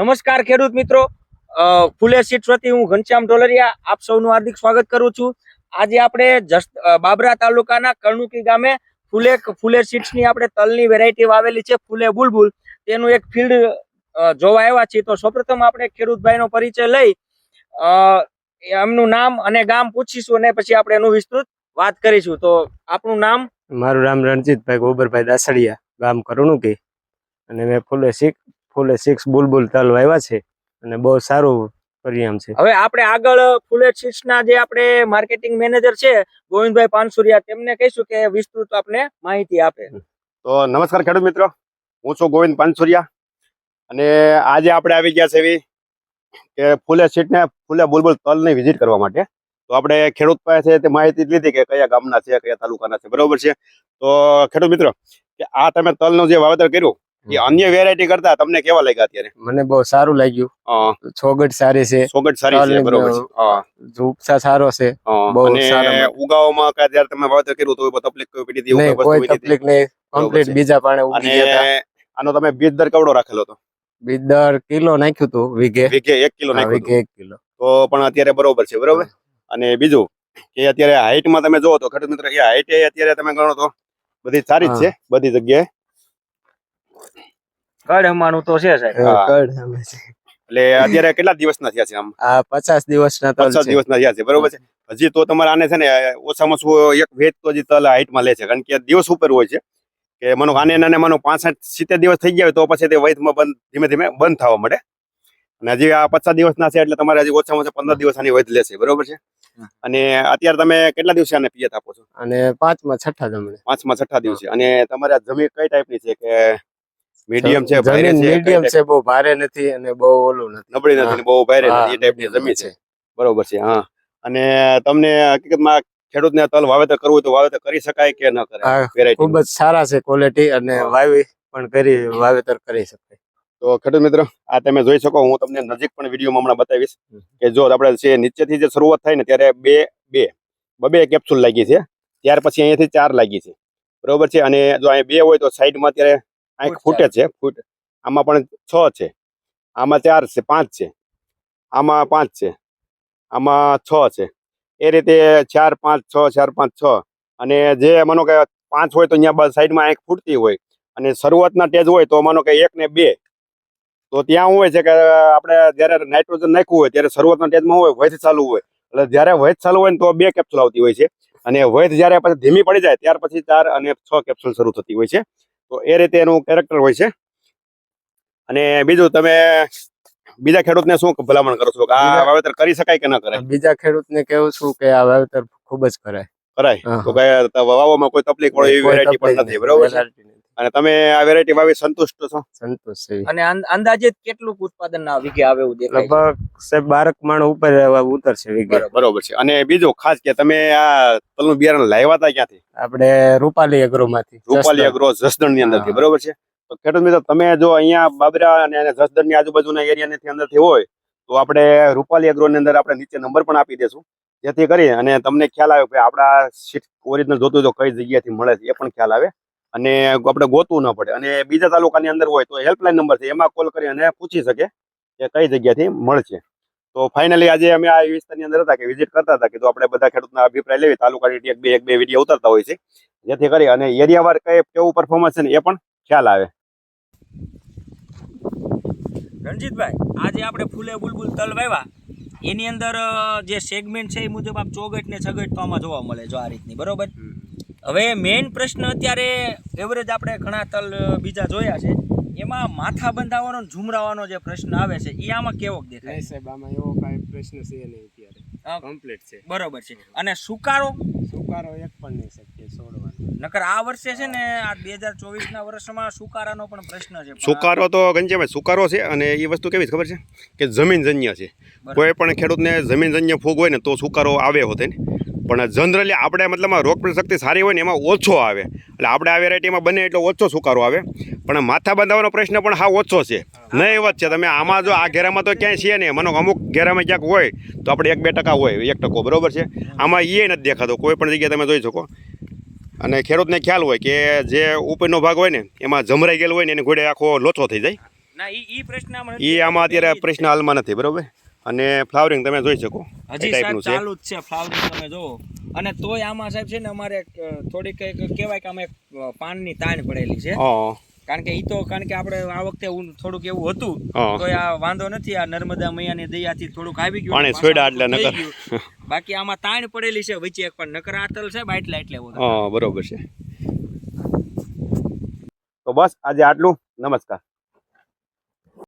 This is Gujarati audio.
નમસ્કાર ખેડૂત મિત્રો, ફૂલે સીડ્સ વતી હું ઘનશ્યામ ઢોલરિયા આપ સૌનું હાર્દિક સ્વાગત કરું છું. આજે આપણે બાબરા તાલુકાના કરણુકી ગામે ફૂલે સીડ્સની આપણે તલની વેરાયટી વાવેલી છે, ફૂલે બુલબુલ. તેનું એક ફિલ્ડ જોવા આવ્યા છીએ. તો સૌપ્રથમ આપણે ખેડૂતભાઈનો પરિચય લઈ એમનું નામ અને ગામ પૂછીશું અને પછી આપણે એનું વિસ્તૃત વાત કરીશું. તો આપનું નામ? મારું નામ રણજીતભાઈ ગોબરભાઈ દાસડિયા, ગામ કરણુકી, અને મેં ફૂલે સિક્સ બુલબુલ તલ વાવ્યા છે અને બહુ સારું પરિણામ છે. હવે આપણે આગળ ફૂલે સીડ્સના જે આપણે માર્કેટિંગ મેનેજર છે ગોવિંદભાઈ પાનસુરિયા, તેમને કહીશું કે વિસ્તૃત આપને માહિતી આપે. તો નમસ્કાર ખેડૂત મિત્રો, હું છું ગોવિંદ પાનસુરિયા અને આજે આપણે આવી ગયા છે એવી કે ફૂલે સીડને ફૂલે બુલબુલ તલની વિઝિટ કરવા માટે. તો આપણે ખેડૂત પાસે તે માહિતી લીધી કે કયા ગામના છે, કયા તાલુકાના છે, બરોબર છે. તો ખેડૂત મિત્રો, કે આ તમે તલનું જે વાવેતર કર્યું એ અન્ય વેરાયટી કરતા તમને કેવા લાગ્યા અત્યારે? મને બહુ સારું લાગ્યું. છોગટ સારી છે, સોગટ સારી છે, બરોબર છે. ઉપસા સારો છે, બહુ સારો. ઉગાવવામાં કે જ્યારે તમે વાવેતર કર્યું તો કોઈ તકલીફ કોઈ પડી હતી? કોઈ તકલીફ નહીં, કમ્પ્લીટ બીજા પાણે ઉગી ગયા હતા. આનો તમે બીજ દર કેવડો રાખેલો હતો? બીજ દર કિલો નાખ્યું હતું, વીઘે 1 કિલો નાખ્યું. વીઘે 1 કિલો. તો પણ અત્યારે બરોબર છે, બરોબર. અને બીજું કે અત્યારે હાઈટમાં તમે જોવો તો ખેડૂત મિત્ર, એ હાઈટ અત્યારે તમે ગણો તો બધી સારી જ છે, બધી જગ્યાએ કડમાનું તો છે સાહેબ. એટલે અત્યારે કેટલા દિવસના થયા છે? આમ આ 50 દિવસના તલ 50 દિવસના થયા છે, બરોબર છે. હજી તો તમારે આને છે ને ઓછામાં ઓછું એક વેચ તો હજી તલ હાઈટમાં લે છે, કારણ કે દિવસ ઉપર હોય છે. કે માનો આને નાને માનો 65-70 દિવસ થઈ ગયા હોય તો પછી તે વૈધમાં ધીમે ધીમે બંધ થવા મળે. અને હજી આ 50 દિવસના છે એટલે તમારે હજી ઓછામાં ઓછા 15 દિવસ આની વૈધ લેશે, બરોબર છે. અને અત્યારે તમે કેટલા દિવસે આને પિયત આપો છો? અને 5મા 6ઠા જમણે. 5મા 6ઠા દિવસે. અને તમારે આ જમીન કઈ ટાઈપની છે? કે મીડિયમ છે, ભારે છે? મીડિયમ છે, બહુ ભારે નથી અને બહુ ઓલું નથી, નબળી નથી, બહુ ભારે નથી, એ ટાઈપની જમીન છે, બરોબર છે. હા. અને તમને હકીકતમાં ખેડૂતને તલ વાવેતર કરવું હોય તો વાવેતર કરી શકાય કે ન કરાય? ખૂબ જ સારા છે ક્વોલિટી, અને વાવી પણ વાવેતર કરી શકાય. તો ખેડૂત મિત્રો, આ તમે જોઈ શકો, હું તમને નજીક પણ વિડીયોમાં હમણાં બતાવીશ કે જો આપણે છે નીચેથી જે શરૂઆત થાય ને ત્યારે બે કેપ્સ્યુલ લાગી છે, ત્યાર પછી અહીંયાથી 4 લાગી છે, બરોબર છે. અને જો અહીંયા 2 હોય તો સાઈડમાં અત્યારે આંખ ફૂટે છે, આમાં પણ 6 છે, આમાં 4 છે, 5 છે, આમાં 5 છે, આમાં 6 છે. એ રીતે 4 5 6 4 5 6. અને જે માનો કે 5 હોય તો અહીંયા સાઈડમાં આંખ ફૂટતી હોય, અને શરૂઆતના ટેજ હોય તો માનો કે 1 ને 2, તો ત્યાં હોય છે કે આપણે જયારે નાઇટ્રોજન નાખ્યું હોય ત્યારે શરૂઆતના ટેજમાં હોય, વૈધ ચાલુ હોય, એટલે જયારે વૈધ ચાલુ હોય ને તો 2 કેપ્સ્યુલ આવતી હોય છે. અને વૈધ જયારે પછી ધીમી પડી જાય ત્યાર પછી 4 અને 6 કેપ્સ્યુલ શરૂ થતી હોય છે. તો એ રીતે એનું કેરેક્ટર હોય છે. અને બીજું, તમે બીજા ખેડૂતને શું ભલામણ કરો છો કે આ વાવેતર કરી શકાય કે ન કરાય? બીજા ખેડૂતને કેવું છું કે આ વાવેતર ખૂબ જ કરાય. તો કઈ વાવવામાં કોઈ તકલીફ પડે એવી વેરાયટી પણ નથી, બરોબર છે. અને તમે આ વેરાયટી વાવી સંતુષ્ટ છો? સંતોષ છે. અને અંદાજિત કેટલું ઉત્પાદનના વીઘે આવે એવું દેખાય? લગભગ 12 મણ ઉપર ઉતરશે વીઘે, બરોબર છે. અને બીજું ખાસ કે તમે આ તલનું બિયારણ લાવ્યા હતા ક્યાંથી? આપણે રૂપાલી એગ્રોમાંથી. રૂપાલી એગ્રો જસદણ ની અંદરથી, બરોબર છે. તો ખેડૂત મિત્રો, તમે જો અહીંયા બાબરા અને જસદણ ની આજુબાજુના એરિયાની અંદરથી હોય તો આપણે રૂપાલી એગ્રો ની અંદર આપણે નીચે નંબર પણ આપી દેશું, જેથી કરી અને તમને ખ્યાલ આવે કે આપણા સીટ ઓરિજિનલ જોતું તો કઈ જગ્યાથી મળે છે એ પણ ખ્યાલ આવે, અને આપણે ગોતવું ન પડે. અને બીજા તાલુકાની અંદર હોય તો હેલ્પલાઇન નંબર છે, એમાં કોલ કરી અને પૂછી શકે કે કઈ જગ્યાથી મળશે. તો ફાઇનલી આજે અમે આ વિસ્તારની અંદર હતા કે વિઝિટ કરતા હતા કે તો આપણે બધા ખેડૂતના અભિપ્રાય લેવી, તાલુકાની એક બે વિડીયો ઉતારતા હોય છે, જેથી કરી અને એરિયાવાર કેવું પરફોર્મન્સ છે ને એ પણ ખ્યાલ આવે. રણજીતભાઈ, આજે આપણે ફૂલે બુલબુલ તલ વાવ્યા, એની અંદર જે સેગમેન્ટ છે એ મુજબ આપ ચોગટ ને છગટ તો આમાં જોવા મળે, જો આ રીતની, બરોબર. હવે મેઇન પ્રશ્ન અત્યારે એવરેજ આપણે ઘણા તલ બીજા જોયા છે, એમાં માથા બંધાવવાનો ઝુમરાવાનો જે પ્રશ્ન આવે છે એ આમાં કેવો દેખાય? સાહેબ, આમાં એવો કાંઈ પ્રશ્ન છે નહીં, અત્યારે કમ્પ્લીટ છે, બરોબર છે. અને સુકારો એક પણ નહીં શકીએ છોડવાનો. નકર આ વર્ષે છે ને આ 2024ના વર્ષમાં સુકારાનો પણ પ્રશ્ન છે. સુકારો તો ગંજાભાઈ સુકારો છે, અને એ વસ્તુ કેવી ખબર છે કે જમીનજન્ય છે. કોઈ પણ ખેડૂતને જમીનજન્ય ફૂગ હોય ને તો સુકારો આવે હોતે ને, પણ જનરલી આપણે મતલબમાં રોગ પ્રતિશક્તિ સારી હોય ને એમાં ઓછો આવે, એટલે આપણે આ વેરાયટીમાં બને એટલો ઓછો સુકારો આવે. પણ માથા બંધાવવાનો પ્રશ્ન પણ હા ઓછો છે, નહીં વાત છે. તમે આમાં જો આ ઘેરામાં તો ક્યાંય છે ને, મને અમુક ઘેરામાં ક્યાંક હોય તો આપણે 1-2% હોય, 1%, બરોબર છે. આમાં એ નથી દેખાતો કોઈ પણ જગ્યાએ, તમે જોઈ શકો. અને ખેડૂતને ખ્યાલ હોય કે જે ઉપરનો ભાગ હોય ને એમાં જમરાઈ ગયેલો હોય ને એને ઘોડે આખો લોચો થઈ જાય, ના ઈ પ્રશ્ન આમાં એ આમાં અત્યારે પ્રશ્ન હાલમાં નથી બરોબર. અને ફ્લાવરિંગ તમે જોઈ શકો હજી ટાઈપનું સાહેબ છે. ચાલુ જ છે ફ્લાવરિંગ તમે જોવો. અને તોય આમાં સાહેબ છે ને અમારે થોડીક કહેવાય કે અમે પાનની તાણ પડેલી છે. હા કારણ કે આપણે આ વખતે થોડુંક એવું હતું હા તો આ વાંધો નથી. આ નર્મદા મૈયાની દયાથી થોડુંક આવી ગયું પાણી પાછા છોડ્યા એટલે થઈ નકર. ગયું. બાકી આમાં તાણ પડેલી છે વચ્ચે એક પણ નકર આ તલ છે એટલે હા બરોબર છે. તો બસ આજે આટલું. નમસ્કાર.